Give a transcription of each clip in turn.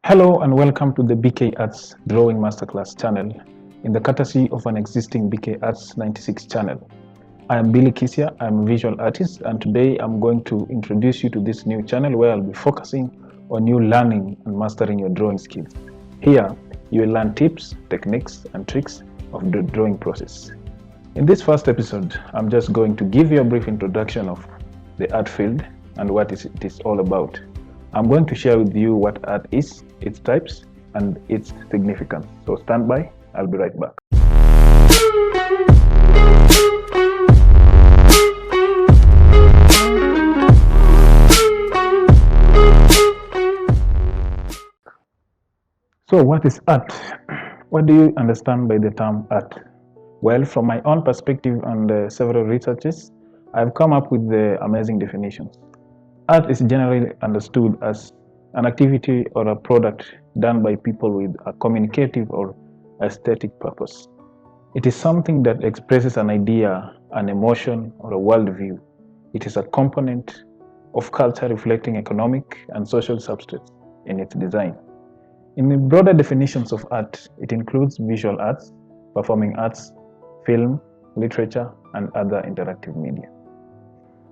Hello and welcome to the BK Arts Drawing Masterclass channel in the courtesy of an existing BK Arts 96 channel. I am Billy Kisia, I'm a visual artist, and today I'm going to introduce you to this new channel where I'll be focusing on you learning and mastering your drawing skills. Here, you will learn tips, techniques, and tricks of the drawing process. In this first episode, I'm just going to give you a brief introduction of the art field and what it is all about. I'm going to share with you what art is, its types, and its significance. So stand by, I'll be right back. So what is art? What do you understand by the term art? Well, from my own perspective and several researches, I've come up with the amazing definitions. Art is generally understood as an activity or a product done by people with a communicative or aesthetic purpose. It is something that expresses an idea, an emotion, or a worldview. It is a component of culture reflecting economic and social substrates in its design. In the broader definitions of art, it includes visual arts, performing arts, film, literature, and other interactive media.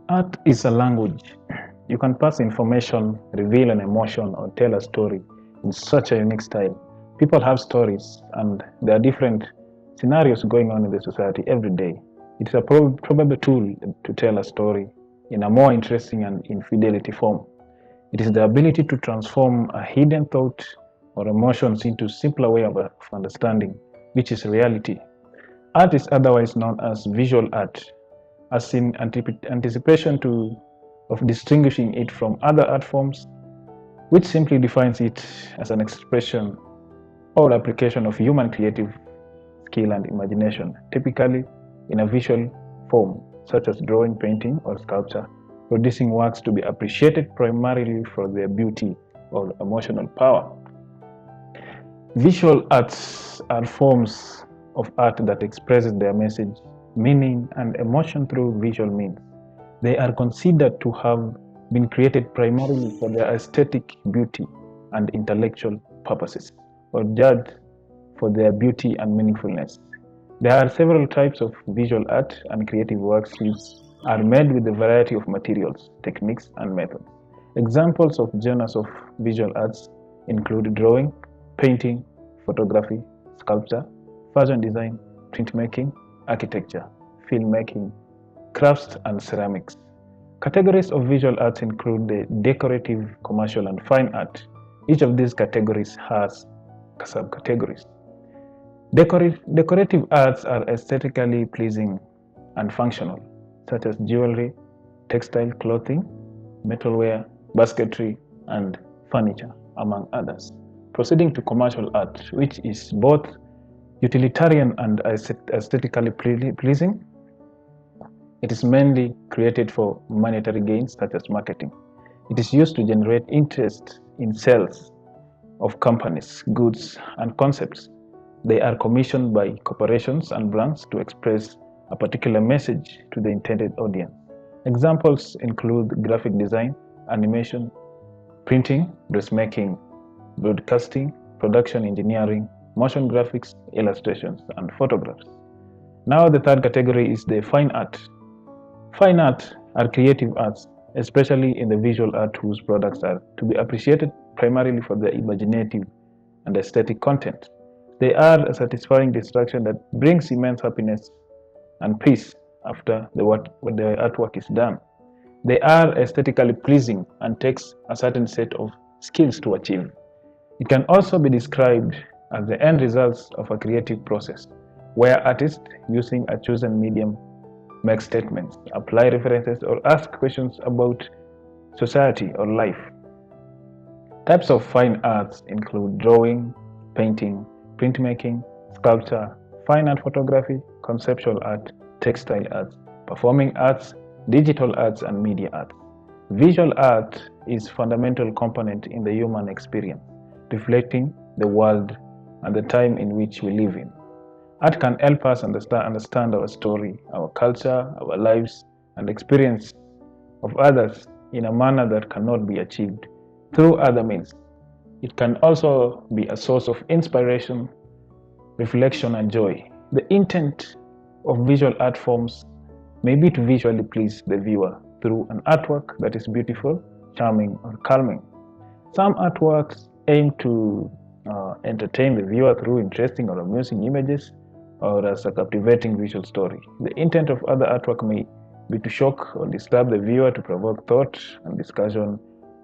Art is a language. You can pass information, reveal an emotion, or tell a story in such a unique style. People have stories, and there are different scenarios going on in the society every day. It is a probable tool to tell a story in a more interesting and in fidelity form. It is the ability to transform a hidden thought or emotions into a simpler way of understanding, which is reality. Art is otherwise known as visual art, as in anticipation of distinguishing it from other art forms, which simply defines it as an expression or application of human creative skill and imagination, typically in a visual form, such as drawing, painting, or sculpture, producing works to be appreciated primarily for their beauty or emotional power. Visual arts are forms of art that expresses their message, meaning, and emotion through visual means. They are considered to have been created primarily for their aesthetic beauty and intellectual purposes, or judged for their beauty and meaningfulness. There are several types of visual art and creative works which are made with a variety of materials, techniques, and methods. Examples of genres of visual arts include drawing, painting, photography, sculpture, fashion design, printmaking, architecture, filmmaking, crafts, and ceramics. Categories of visual arts include the decorative, commercial, and fine art. Each of these categories has subcategories. Decorative arts are aesthetically pleasing and functional, such as jewelry, textile clothing, metalware, basketry, and furniture, among others. Proceeding to commercial art, which is both utilitarian and aesthetically pleasing. It is mainly created for monetary gains, such as marketing. It is used to generate interest in sales of companies, goods, and concepts. They are commissioned by corporations and brands to express a particular message to the intended audience. Examples include graphic design, animation, printing, dressmaking, broadcasting, production engineering, motion graphics, illustrations, and photographs. Now the third category is the fine art. Fine art are creative arts, especially in the visual art whose products are to be appreciated primarily for their imaginative and aesthetic content. They are a satisfying distraction that brings immense happiness and peace after the artwork is done. They are aesthetically pleasing and takes a certain set of skills to achieve. It can also be described as the end results of a creative process, where artists, using a chosen medium, make statements, apply references, or ask questions about society or life. Types of fine arts include drawing, painting, printmaking, sculpture, fine art photography, conceptual art, textile arts, performing arts, digital arts, and media arts. Visual art is a fundamental component in the human experience, reflecting the world and the time in which we live in. Art can help us understand our story, our culture, our lives, and experience of others in a manner that cannot be achieved through other means. It can also be a source of inspiration, reflection, and joy. The intent of visual art forms may be to visually please the viewer through an artwork that is beautiful, charming, or calming. Some artworks aim to entertain the viewer through interesting or amusing images or as a captivating visual story. The intent of other artwork may be to shock or disturb the viewer to provoke thought and discussion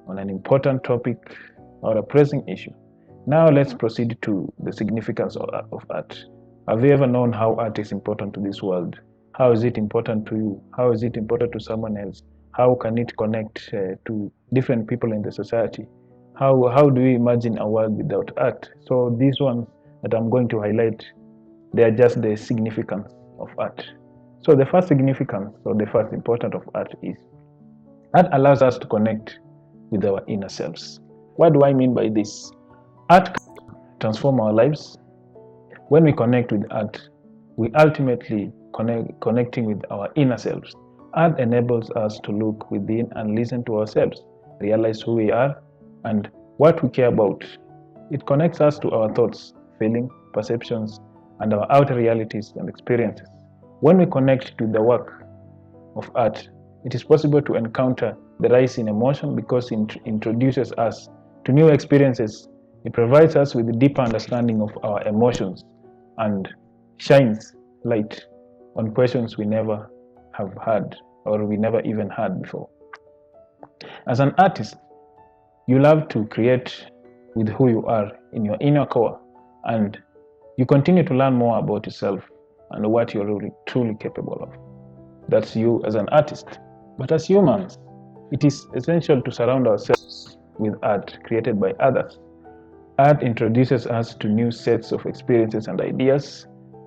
on an important topic or a pressing issue. Now let's proceed to the significance of art. Have you ever known how art is important to this world? How is it important to you? How is it important to someone else? How can it connect to different people in the society? How do you imagine a world without art? So these ones that I'm going to highlight, they are just the significance of art. So the first significance or the first importance of art is art allows us to connect with our inner selves. What do I mean by this? Art can transform our lives. When we connect with art, we ultimately connecting with our inner selves. Art enables us to look within and listen to ourselves, realize who we are and what we care about. It connects us to our thoughts, feelings, perceptions, and our outer realities and experiences. When we connect to the work of art, it is possible to encounter the rise in emotion because it introduces us to new experiences. It provides us with a deeper understanding of our emotions and shines light on questions we never have had or we never even had before. As an artist, you love to create with who you are in your inner core, and you continue to learn more about yourself and what you're really truly capable of. That's you as an artist. But as humans, it is essential to surround ourselves with art created by others. Art introduces us to new sets of experiences and ideas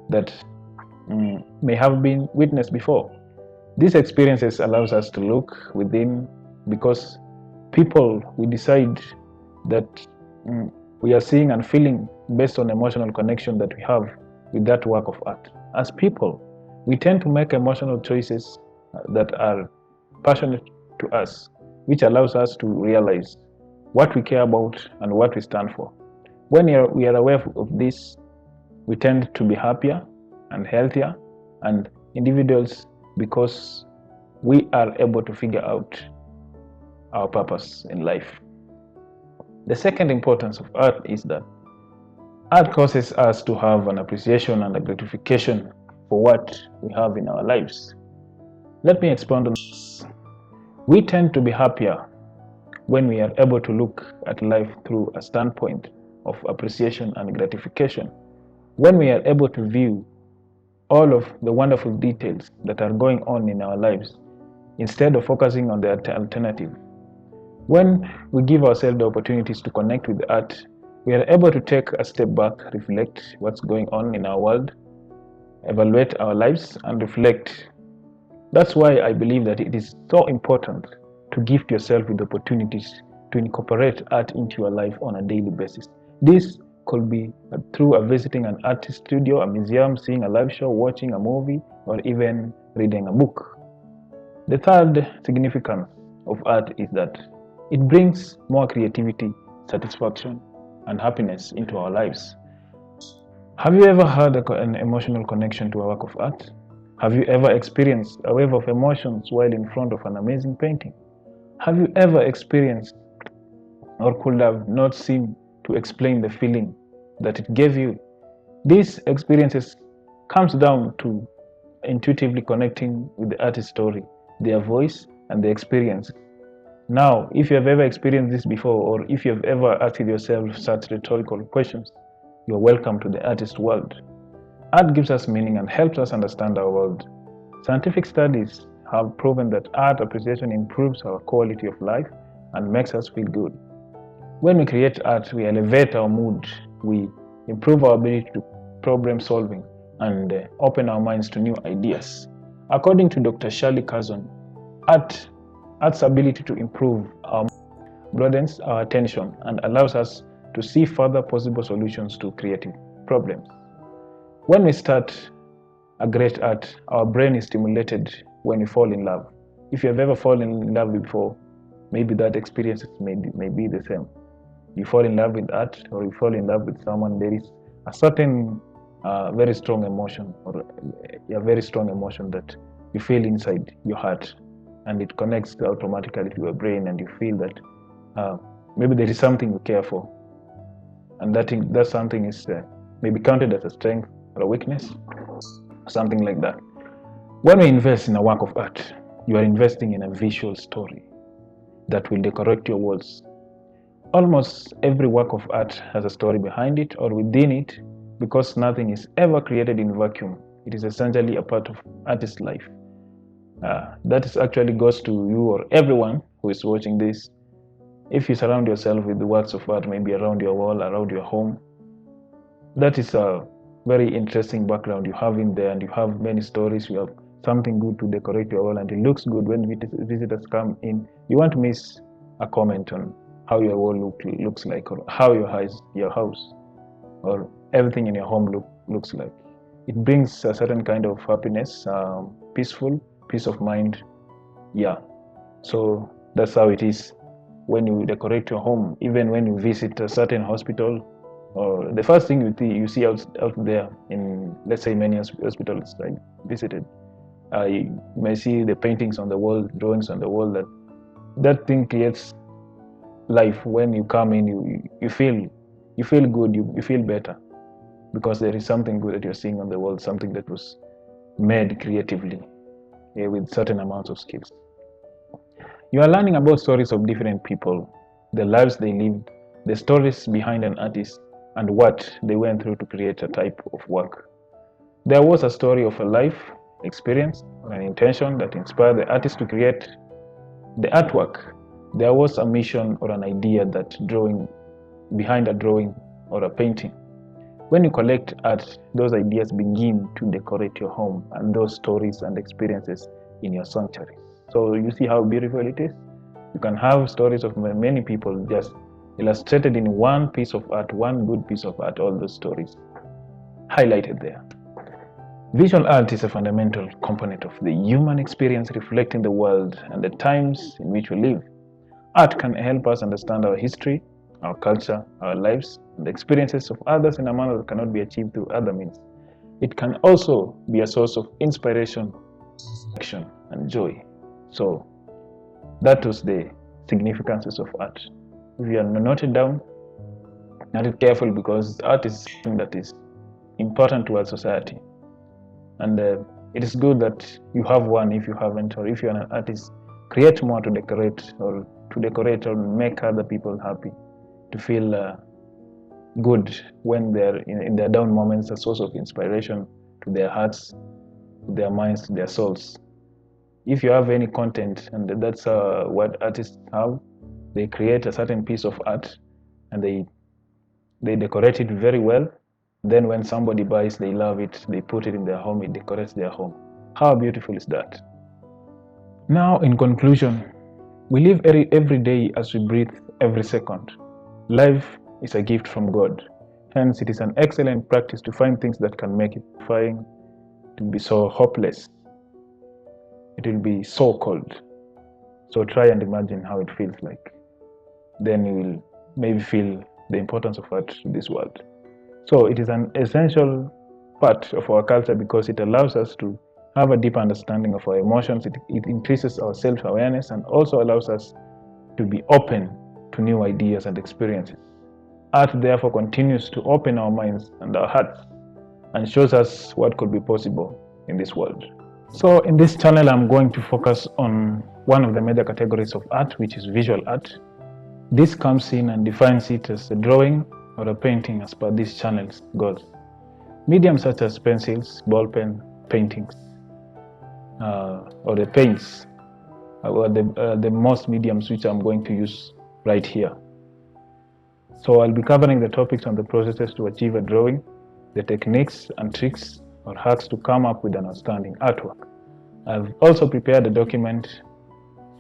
that may have been witnessed before. These experiences allows us to look within because people we decide that we are seeing and feeling based on emotional connection that we have with that work of art. As people, we tend to make emotional choices that are passionate to us, which allows us to realize what we care about and what we stand for. When we are aware of this, we tend to be happier and healthier and individuals because we are able to figure out our purpose in life. The second importance of art is that art causes us to have an appreciation and a gratification for what we have in our lives. Let me expand on this. We tend to be happier when we are able to look at life through a standpoint of appreciation and gratification. When we are able to view all of the wonderful details that are going on in our lives instead of focusing on the alternative. When we give ourselves the opportunities to connect with art, we are able to take a step back, reflect what's going on in our world, evaluate our lives, and reflect. That's why I believe that it is so important to gift yourself with opportunities to incorporate art into your life on a daily basis. This could be through visiting an artist studio, a museum, seeing a live show, watching a movie, or even reading a book. The third significance of art is that it brings more creativity, satisfaction, and happiness into our lives. Have you ever had an emotional connection to a work of art? Have you ever experienced a wave of emotions while in front of an amazing painting? Have you ever experienced or could have not seemed to explain the feeling that it gave you? These experiences comes down to intuitively connecting with the artist's story, their voice, and the experience. Now, if you have ever experienced this before, or if you have ever asked yourself such rhetorical questions, you are welcome to the artist world. Art gives us meaning and helps us understand our world. Scientific studies have proven that art appreciation improves our quality of life and makes us feel good. When we create art, we elevate our mood, we improve our ability to problem solving, and open our minds to new ideas. According to Dr. Shirley Carson, art's ability to improve our broadens our attention and allows us to see further possible solutions to creative problems. When we start a great art, our brain is stimulated when we fall in love. If you have ever fallen in love before, maybe that experience may be the same. you fall in love with art or you fall in love with someone, there is a certain very strong emotion, or a very strong emotion that you feel inside your heart, and it connects automatically to your brain, and you feel that maybe there is something you care for, and that something is maybe counted as a strength or a weakness, something like that. When we invest in a work of art, you are investing in a visual story that will decorate your walls. Almost every work of art has a story behind it or within it, because nothing is ever created in vacuum. It is essentially a part of artist's life. That is actually goes to you or everyone who is watching this. If you surround yourself with the works of art, maybe around your wall, around your home, that is a very interesting background you have in there, and you have many stories. You have something good to decorate your wall, and it looks good when visitors come in. You won't miss a comment on how your wall looks like, or how your house or everything in your home looks like. It brings a certain kind of happiness, peace of mind. Yeah, so that's how it is when you decorate your home. Even when you visit a certain hospital, or the first thing you see out there in, let's say, many hospitals I visited, you may see the paintings on the wall, drawings on the wall. That thing creates life. When you come in, you feel good, you feel better, because there is something good that you're seeing on the wall, something that was made creatively, with certain amounts of skills. You are learning about stories of different people, the lives they lived, the stories behind an artist, and what they went through to create a type of work. There was a story of a life experience or an intention that inspired the artist to create the artwork. There was a mission or an idea that drawing behind a drawing or a painting. When you collect art, those ideas begin to decorate your home and those stories and experiences in your sanctuary. So you see how beautiful it is? You can have stories of many people just illustrated in one piece of art, one good piece of art, all those stories highlighted there. Visual art is a fundamental component of the human experience, reflecting the world and the times in which we live. Art can help us understand our history, our culture, our lives, and the experiences of others in a manner that cannot be achieved through other means. It can also be a source of inspiration, action, and joy. So that was the significances of art. If you are noted down, note it careful, because art is something that is important to our society. And it is good that you have one. If you haven't, or if you're an artist, create more to decorate or make other people happy, to feel good when they're in their down moments, a source of inspiration to their hearts, to their minds, to their souls. If you have any content, and that's what artists have, they create a certain piece of art and they decorate it very well. Then when somebody buys, they love it, they put it in their home, it decorates their home. How beautiful is that? Now, in conclusion, we live every day as we breathe every second. Life is a gift from God. Hence, it is an excellent practice to find things that can make it fine, to be so hopeless. It will be so cold. So try and imagine how it feels like. Then you will maybe feel the importance of art to this world. So it is an essential part of our culture, because it allows us to have a deep understanding of our emotions. It increases our self-awareness and also allows us to be open to new ideas and experiences. Art therefore continues to open our minds and our hearts and shows us what could be possible in this world. So in this channel, I'm going to focus on one of the major categories of art, which is visual art. This comes in and defines it as a drawing or a painting as per this channel's goals. Mediums such as pencils, ball pen, paintings, or the paints are the most mediums which I'm going to use right here. So I'll be covering the topics on the processes to achieve a drawing, the techniques and tricks or hacks to come up with an outstanding artwork. I've also prepared a document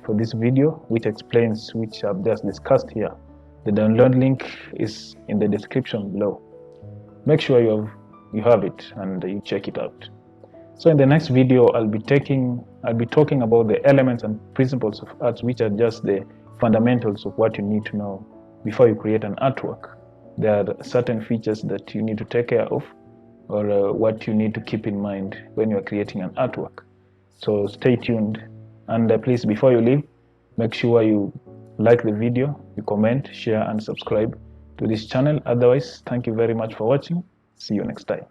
for this video which explains which I've just discussed here. The download link is in the description below. Make sure you have it and you check it out. So in the next video, I'll be talking about the elements and principles of art, which are just the fundamentals of what you need to know before you create an artwork. There are certain features that you need to take care of, or what you need to keep in mind when you're creating an artwork. So stay tuned, and please, before you leave, make sure you like the video, you comment, share, and subscribe to this channel. Otherwise, thank you very much for watching. See you next time.